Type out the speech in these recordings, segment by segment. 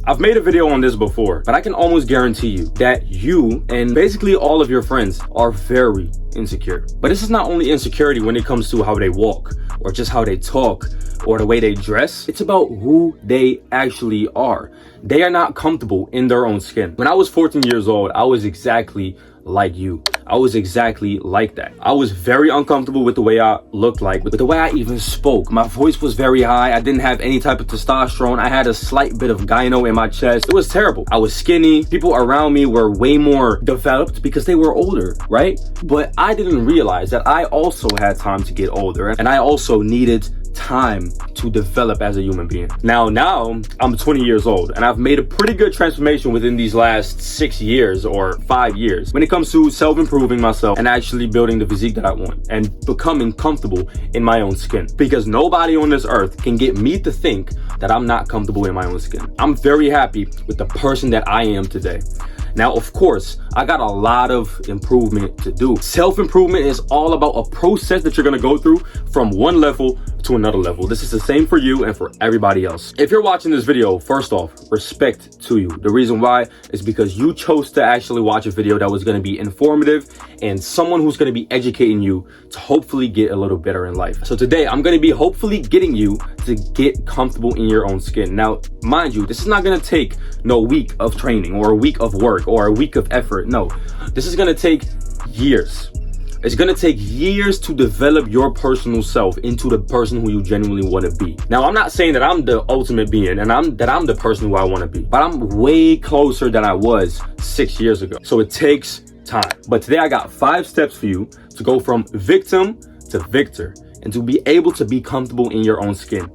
I've made a video on this before, but I can almost guarantee you that you and basically all of your friends are very insecure. But this is not only insecurity when it comes to how they walk or just how they talk or the way they dress. It's about who they actually are. They are not comfortable in their own skin. When I was 14 years old, I was exactly like you. I was exactly like that. I was very uncomfortable with the way I looked like, with the way I even spoke. My voice was very high. I didn't have any type of testosterone. I had a slight bit of gyno in my chest. It was terrible. I was skinny. People around me were way more developed because they were older, right? But I didn't realize that I also had time to get older, and I also needed time to develop as a human being. Now I'm 20 years old, and I've made a pretty good transformation within these last 6 years or 5 years when it comes to self-improving myself and actually building the physique that I want and becoming comfortable in my own skin, because nobody on this earth can get me to think that I'm not comfortable in my own skin. I'm very happy with the person that I am today. Now, of course, I got a lot of improvement to do. Self-improvement is all about a process that you're gonna go through from one level to another level. This is the same for you and for everybody else. If you're watching this video, first off, respect to you. The reason why is because you chose to actually watch a video that was gonna be informative and someone who's gonna be educating you to hopefully get a little better in life. So today, I'm gonna be hopefully getting you to get comfortable in your own skin. Now, mind you, this is not gonna take no week of training or a week of work or a week of effort. No, this is gonna take years. It's gonna take years to develop your personal self into the person who you genuinely want to be. Now, I'm not saying that I'm the ultimate being and I'm the person who I want to be, but I'm way closer than I was 6 years ago. So it takes time. But today I got 5 steps for you to go from victim to victor and to be able to be comfortable in your own skin.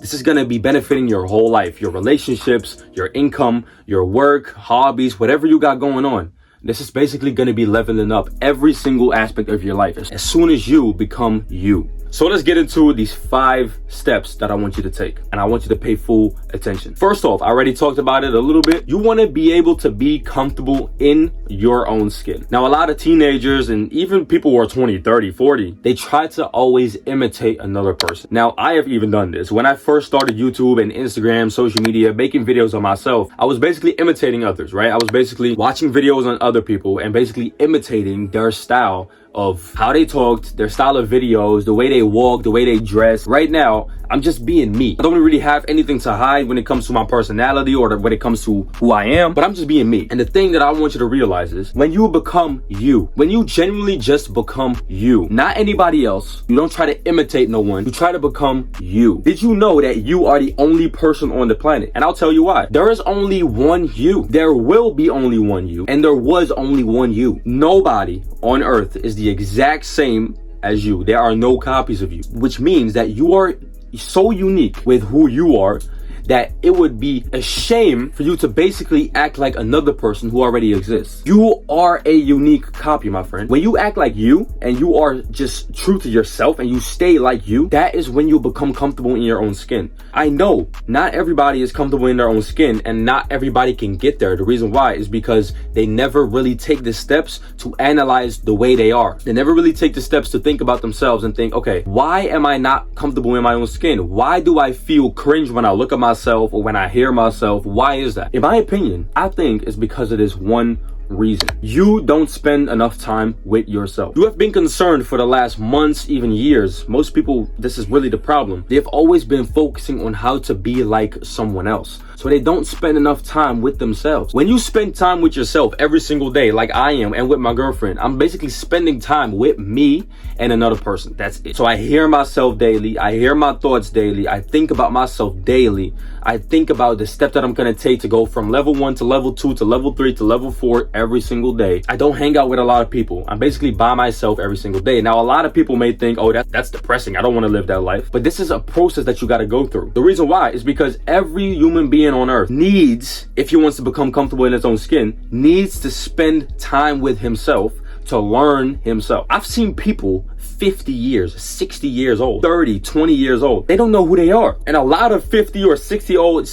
This is gonna be benefiting your whole life, your relationships, your income, your work, hobbies, whatever you got going on. This is basically gonna be leveling up every single aspect of your life as soon as you become you. So let's get into these 5 steps that I want you to take, and I want you to pay full attention. First off, I already talked about it a little bit. You want to be able to be comfortable in your own skin. Now, a lot of teenagers and even people who are 20, 30, 40, they try to always imitate another person. Now, I have even done this. When I first started YouTube and Instagram, social media, making videos on myself, I was basically imitating others, right? I was basically watching videos on other people and basically imitating their style of how they talked, their style of videos, the way they walk, the way they dress. Right now, I'm just being me. I don't really have anything to hide when it comes to my personality or when it comes to who I am, but I'm just being me. And the thing that I want you to realize is when you become you, when you genuinely just become you, not anybody else, you don't try to imitate no one, you try to become you. Did you know that you are the only person on the planet? And I'll tell you why. There is only one you. There will be only one you, and there was only one you. Nobody on earth is the exact same as you. There are no copies of you, which means that you are so unique with who you are that it would be a shame for you to basically act like another person who already exists. You are a unique copy, my friend. When you act like you and you are just true to yourself and you stay like you, that is when you become comfortable in your own skin. I know not everybody is comfortable in their own skin and not everybody can get there. The reason why is because they never really take the steps to analyze the way they are. They never really take the steps to think about themselves and think, okay, why am I not comfortable in my own skin? Why do I feel cringe when I look at myself or when I hear myself? Why is that? In my opinion, I think it's because of this one reason. You don't spend enough time with yourself. You have been concerned for the last months, even years. Most people, this is really the problem. They've always been focusing on how to be like someone else. So they don't spend enough time with themselves. When you spend time with yourself every single day, like I am, and with my girlfriend, I'm basically spending time with me and another person. That's it. So I hear myself daily. I hear my thoughts daily. I think about myself daily. I think about the step that I'm going to take to go from level 1 to level 2 to level 3 to level 4 every single day. I don't hang out with a lot of people. I'm basically by myself every single day. Now, a lot of people may think, oh, that's depressing. I don't want to live that life. But this is a process that you got to go through. The reason why is because every human being on earth needs, if he wants to become comfortable in his own skin, needs to spend time with himself to learn himself. I've seen people 50 years, 60 years old, 30, 20 years old. They don't know who they are. And a lot of 50 or 60-year-old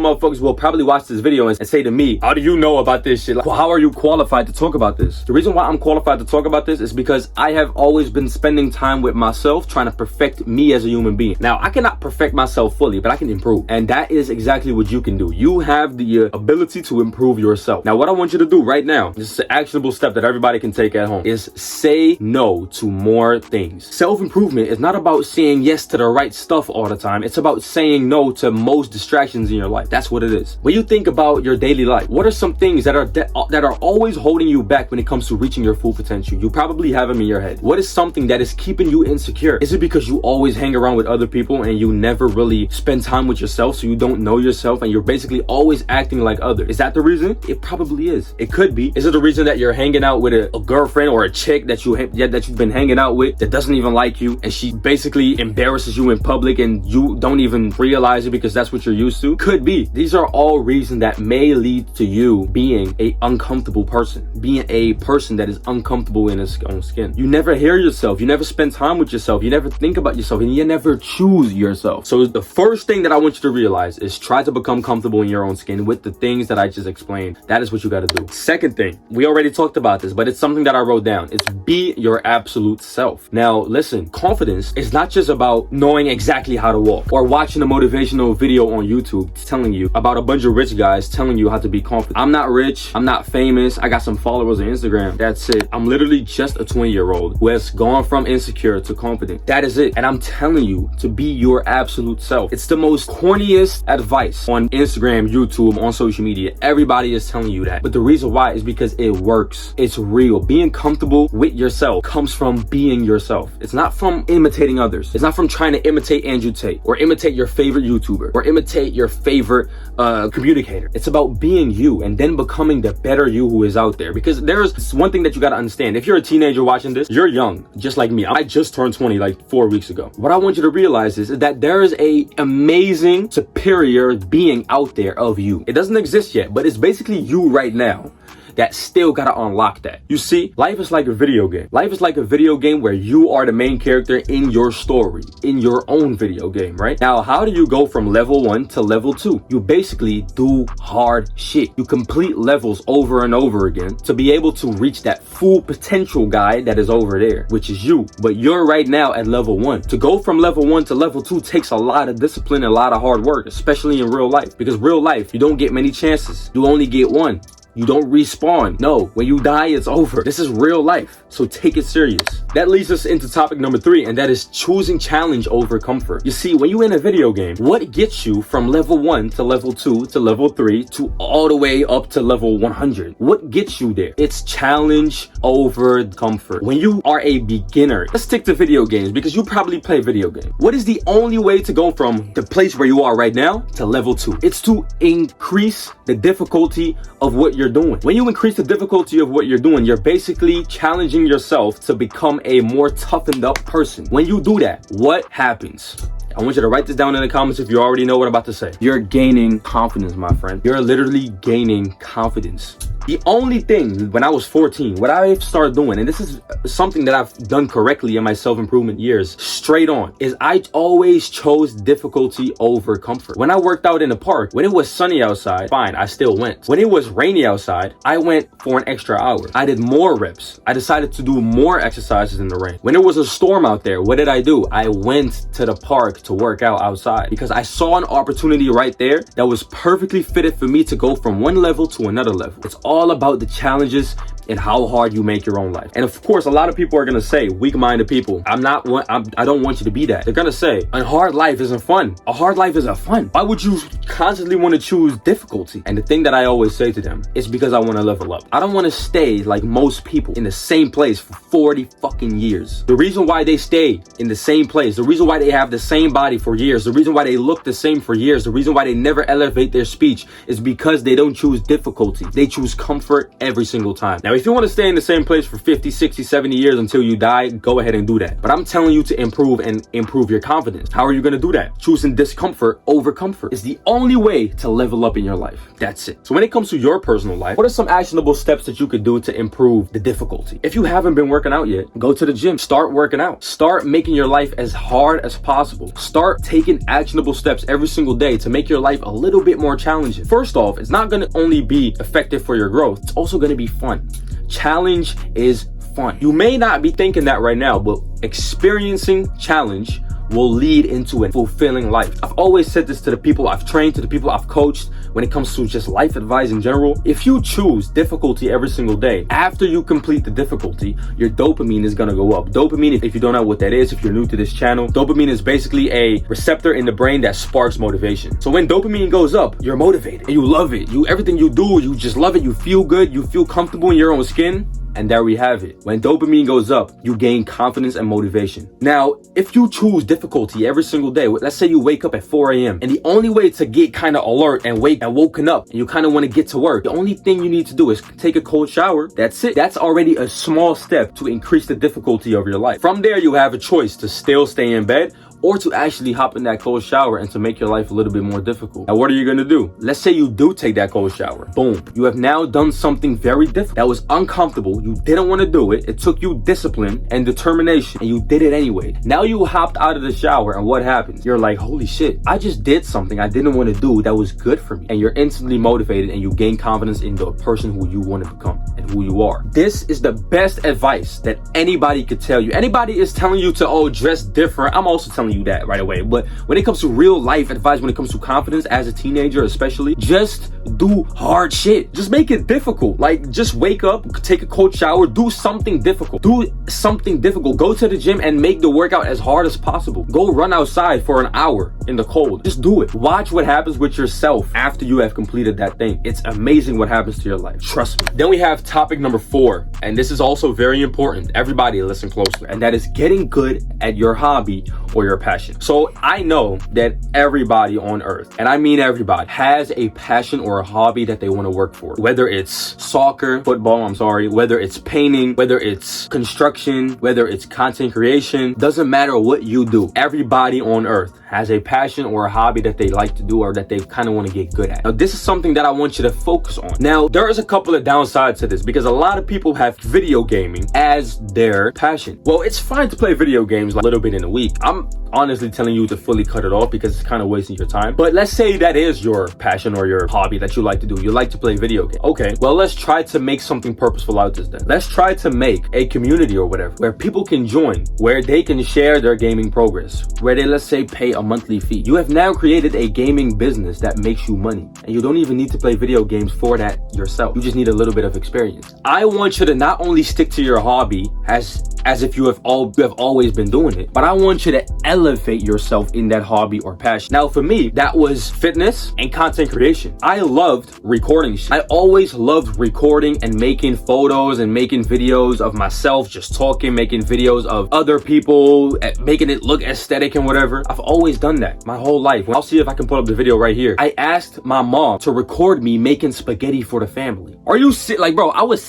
motherfuckers will probably watch this video and say to me, how do you know about this shit? Like, how are you qualified to talk about this? The reason why I'm qualified to talk about this is because I have always been spending time with myself trying to perfect me as a human being. Now, I cannot perfect myself fully, but I can improve. And that is exactly what you can do. You have the ability to improve yourself. Now, what I want you to do right now, this is an actionable step that everybody can take at home, is say no to more things. Self-improvement is not about saying yes to the right stuff all the time. It's about saying no to most distractions in your life. That's what it is. When you think about your daily life, what are some things that are always holding you back when it comes to reaching your full potential? You probably have them in your head. What is something that is keeping you insecure? Is it because you always hang around with other people and you never really spend time with yourself, so you don't know yourself and you're basically always acting like others? Is that the reason? It probably is. It could be. Is it the reason that you're hanging out with a girlfriend or a chick that you've been hanging out with that doesn't even like you, and she basically embarrasses you in public and you don't even realize it because that's what you're used to? Could be. These are all reasons that may lead to you being a uncomfortable person, being a person that is uncomfortable in his own skin. You never hear yourself, you never spend time with yourself, you never think about yourself, and you never choose yourself. So the first thing that I want you to realize is try to become comfortable in your own skin with the things that I just explained. That is what you got to do. Second thing, we already talked about this, but it's something that I wrote down. It's be your absolute self. Now listen, confidence is not just about knowing exactly how to walk or watching a motivational video on YouTube telling you about a bunch of rich guys telling you how to be confident. I'm not rich, I'm not famous, I got some followers on Instagram, that's it. I'm literally just a 20-year-old who has gone from insecure to confident. That is it. And I'm telling you to be your absolute self. It's the most corniest advice on Instagram, YouTube, on social media. Everybody is telling you that, but the reason why is because it works. It's real. Being comfortable with yourself comes from being yourself. It's not from imitating others. It's not from trying to imitate Andrew Tate or imitate your favorite YouTuber or imitate your favorite communicator. It's about being you and then becoming the better you who is out there. Because there's one thing that you got to understand. If you're a teenager watching this, you're young, just like me. I just turned 20 like 4 weeks ago. What I want you to realize is that there is a amazing, superior being out there of you. It doesn't exist yet, but it's basically you right now that still gotta unlock that. You see, life is like a video game. Life is like a video game where you are the main character in your story, in your own video game, right? Now, how do you go from level 1 to level 2? You basically do hard shit. You complete levels over and over again to be able to reach that full potential guy that is over there, which is you. But you're right now at level 1. To go from level 1 to level 2 takes a lot of discipline and a lot of hard work, especially in real life. Because real life, you don't get many chances. You only get one. You don't respawn. No, when you die, it's over. This is real life, so take it serious. That leads us into topic number 3, and that is choosing challenge over comfort. You see, when you're in a video game, what gets you from level 1 to level 2 to level 3 to all the way up to level 100? What gets you there? It's challenge over comfort. When you are a beginner, let's stick to video games because you probably play video games. What is the only way to go from the place where you are right now to level 2? It's to increase the difficulty of what you're doing. When you increase the difficulty of what you're doing, you're basically challenging yourself to become a more toughened up person. When you do that, what happens? I want you to write this down in the comments if you already know what I'm about to say. You're gaining confidence, my friend. You're literally gaining confidence. The only thing, when I was 14, what I started doing, and this is something that I've done correctly in my self-improvement years, straight on, is I always chose difficulty over comfort. When I worked out in the park, when it was sunny outside, fine, I still went. When it was rainy outside, I went for an extra hour. I did more reps. I decided to do more exercises in the rain. When there was a storm out there, what did I do? I went to the park to work out outside because I saw an opportunity right there that was perfectly fitted for me to go from one level to another level. It's all about the challenges and how hard you make your own life. And of course, a lot of people are gonna say, weak-minded people, I don't want you to be that. They're gonna say, a hard life isn't fun. A hard life isn't fun. Why would you constantly want to choose difficulty? And the thing that I always say to them is because I want to level up. I don't want to stay like most people in the same place for 40 fucking years. The reason why they stay in the same place, the reason why they have the same body for years, the reason why they look the same for years, the reason why they never elevate their speech is because they don't choose difficulty. They choose comfort every single time. Now, Now, if you want to stay in the same place for 50, 60, 70 years until you die, go ahead and do that. But I'm telling you to improve and improve your confidence. How are you going to do that? Choosing discomfort over comfort is the only way to level up in your life. That's it. So when it comes to your personal life, what are some actionable steps that you could do to improve the difficulty? If you haven't been working out yet, go to the gym. Start working out. Start making your life as hard as possible. Start taking actionable steps every single day to make your life a little bit more challenging. First off, it's not going to only be effective for your growth, it's also going to be fun. Challenge is fun. You may not be thinking that right now, but experiencing challenge will lead into a fulfilling life. I've always said this to the people I've trained, to the people I've coached, when it comes to just life advice in general. If you choose difficulty every single day, after you complete the difficulty, your dopamine is gonna go up. Dopamine, if you don't know what that is, if you're new to this channel, dopamine is basically a receptor in the brain that sparks motivation. So when dopamine goes up, you're motivated and you love it. Everything you do, you just love it. You feel good, you feel comfortable in your own skin. And there we have it. When dopamine goes up, you gain confidence and motivation. Now, if you choose difficulty every single day, let's say you wake up at 4 a.m. and the only way to get kind of alert and woken up and you kind of want to get to work, the only thing you need to do is take a cold shower. That's it. That's already a small step to increase the difficulty of your life. From there, you have a choice to still stay in bed or to actually hop in that cold shower and to make your life a little bit more difficult. Now, what are you gonna do? Let's say you do take that cold shower. Boom. You have now done something very difficult. That was uncomfortable. You didn't want to do it. It took you discipline and determination, and you did it anyway. Now you hopped out of the shower, and what happens? You're like, holy shit, I just did something I didn't want to do that was good for me. And you're instantly motivated, and you gain confidence in the person who you want to become and who you are. This is the best advice that anybody could tell you. Anybody is telling you to, dress different. I'm also telling you that right away. But when it comes to real life advice, when it comes to confidence as a teenager especially, just do hard shit. Just make it difficult. Like, just wake up, take a cold shower, do something difficult. Do something difficult. Go to the gym and make the workout as hard as possible. Go run outside for an hour in the cold. Just do it. Watch what happens with yourself after you have completed that thing. It's amazing what happens to your life. Trust me. Then we have topic number 4, and this is also very important. Everybody listen closely. And that is getting good at your hobby or your passion. So I know that everybody on earth, and I mean everybody, has a passion or a hobby that they want to work for. Whether it's football, whether it's painting, whether it's construction, whether it's content creation, doesn't matter what you do. Everybody on earth has a passion or a hobby that they like to do or that they kind of want to get good at. Now, this is something that I want you to focus on. Now, there is a couple of downsides to this because a lot of people have video gaming as their passion. Well, it's fine to play video games like a little bit in a week. I'm honestly telling you to fully cut it off because it's kind of wasting your time. But let's say that is your passion or your hobby that you like to do. You like to play video games. Okay, well, let's try to make something purposeful out of this then. Let's try to make a community or whatever where people can join, where they can share their gaming progress, where they, let's say, pay a monthly fee. You have now created a gaming business that makes you money, and you don't even need to play video games for that yourself. You just need a little bit of experience. I want you to not only stick to your hobby as if you have always been doing it, but I want you to elevate yourself in that hobby or passion. Now, for me, that was fitness and content creation. I loved recording shit. I always loved recording and making photos and making videos of myself, just talking, making videos of other people, making it look aesthetic and whatever. I've always done that my whole life. I'll see if I can pull up the video right here. I asked my mom to record me making spaghetti for the family. Are you like, bro, I was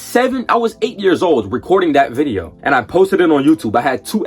8 years old recording that video, and I posted it on YouTube. I had 2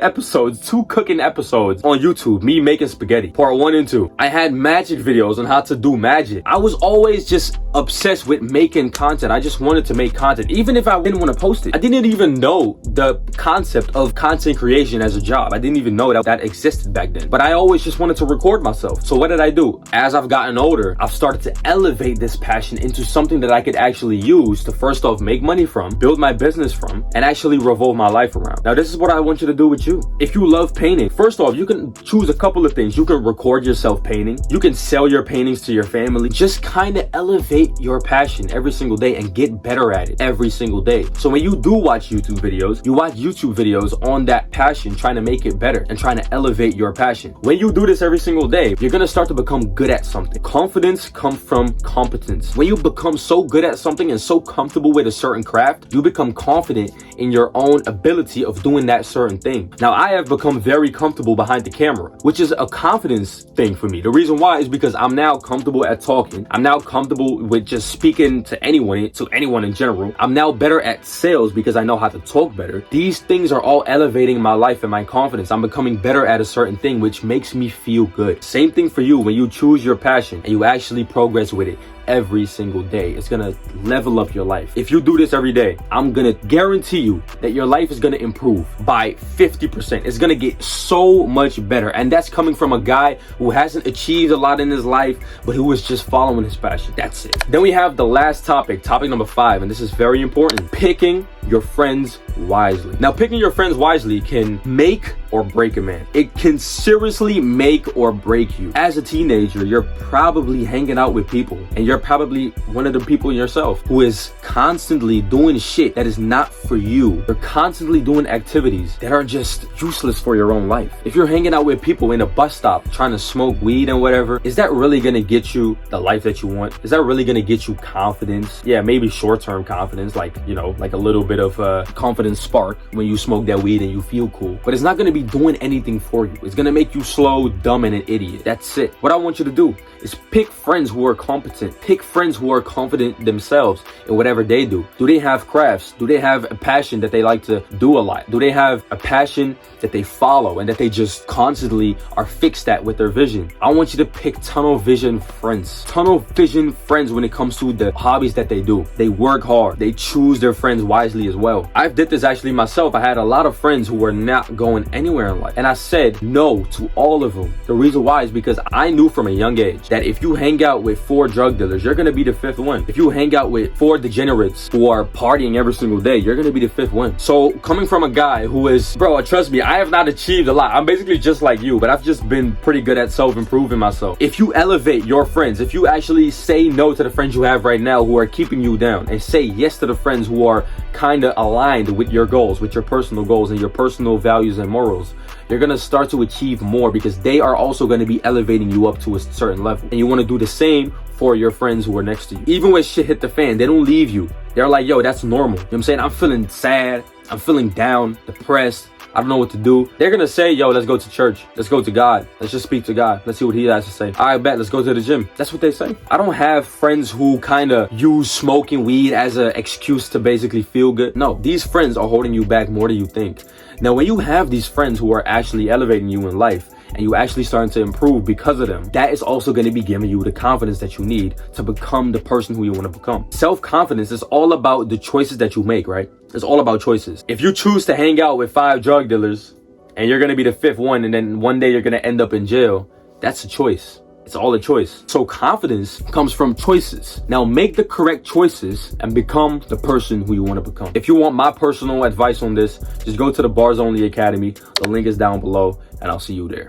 cooking episodes on YouTube, me making spaghetti, part 1 and 2. I had magic videos on how to do magic. I was always just obsessed with making content. I just wanted to make content, even if I didn't want to post it. I didn't even know the concept of content creation as a job. I didn't even know that existed back then, but I always just wanted to record myself. So what did I do? As I've gotten older, I've started to elevate this passion into something that I could actually use to, first off, make money from, build my business from, and actually revolve my life around. Now, this is what I want you to do with you. If you love painting, first off, you can choose a couple of things. You can record yourself painting. You can sell your paintings to your family. Just kind of elevate your passion every single day and get better at it every single day. So when you do watch YouTube videos, you watch YouTube videos on that passion, trying to make it better and trying to elevate your passion. When you do this every single day, you're going to start to become good at something. Confidence comes from competence. When you become so good at something and so comfortable with a certain craft, you become confident in your own ability of doing that certain thing. Now, I have become very comfortable behind the camera, which is a confidence thing for me. The reason why is because I'm now comfortable at talking. I'm now comfortable with just speaking to anyone in general. I'm now better at sales because I know how to talk better. These things are all elevating my life and my confidence. I'm becoming better at a certain thing, which makes me feel good. Same thing for you when you choose your passion and you actually progress with it every single day. It's gonna level up your life. If you do this every day, I'm gonna guarantee you that your life is gonna improve by 50%. It's gonna get so much better. And that's coming from a guy who hasn't achieved a lot in his life, but who is just following his passion. That's it. Then we have the last topic number 5, and this is very important. Picking your friends wisely. Now, picking your friends wisely can make or break a man. It can seriously make or break you. As a teenager, you're probably hanging out with people, and you're probably one of the people yourself who is constantly doing shit that is not for you. You're constantly doing activities that are just useless for your own life. If you're hanging out with people in a bus stop trying to smoke weed and whatever, is that really gonna get you the life that you want? Is that really gonna get you confidence? Yeah, maybe short-term confidence, like, you know, like a little bit of a confidence spark when you smoke that weed and you feel cool. But it's not gonna be doing anything for you. It's gonna make you slow, dumb, and an idiot. That's it. What I want you to do is pick friends who are competent. Pick friends who are confident themselves in whatever they do. Do they have crafts? Do they have a passion that they like to do a lot? Do they have a passion that they follow and that they just constantly are fixed at with their vision? I want you to pick tunnel vision friends. Tunnel vision friends when it comes to the hobbies that they do. They work hard. They choose their friends wisely as well. I did this actually myself. I had a lot of friends who were not going anywhere in life, and I said no to all of them. The reason why is because I knew from a young age that if you hang out with 4 drug dealers, you're gonna be the 5th one. If you hang out with 4 degenerates who are partying every single day, you're gonna be the 5th one. So coming from a guy who is, bro, trust me, I have not achieved a lot. I'm basically just like you, but I've just been pretty good at self-improving myself. If you elevate your friends, if you actually say no to the friends you have right now who are keeping you down, and say yes to the friends who are kind of aligned with your goals, with your personal goals and your personal values and morals, you're gonna start to achieve more because they are also gonna be elevating you up to a certain level. And you wanna do the same for your friends who are next to you. Even when shit hit the fan, they don't leave you. They're like, yo, that's normal. You know what I'm saying? I'm feeling sad. I'm feeling down, depressed. I don't know what to do. They're gonna say, yo, let's go to church. Let's go to God. Let's just speak to God. Let's see what he has to say. I bet, let's go to the gym. That's what they say. I don't have friends who kind of use smoking weed as an excuse to basically feel good. No, these friends are holding you back more than you think. Now, when you have these friends who are actually elevating you in life, and you actually starting to improve because of them, that is also going to be giving you the confidence that you need to become the person who you want to become. Self-confidence is all about the choices that you make, right? It's all about choices. If you choose to hang out with 5 drug dealers and you're going to be the 5th one, and then one day you're going to end up in jail, that's a choice. It's all a choice. So confidence comes from choices. Now make the correct choices and become the person who you want to become. If you want my personal advice on this, just go to the Bars Only Academy. The link is down below, and I'll see you there.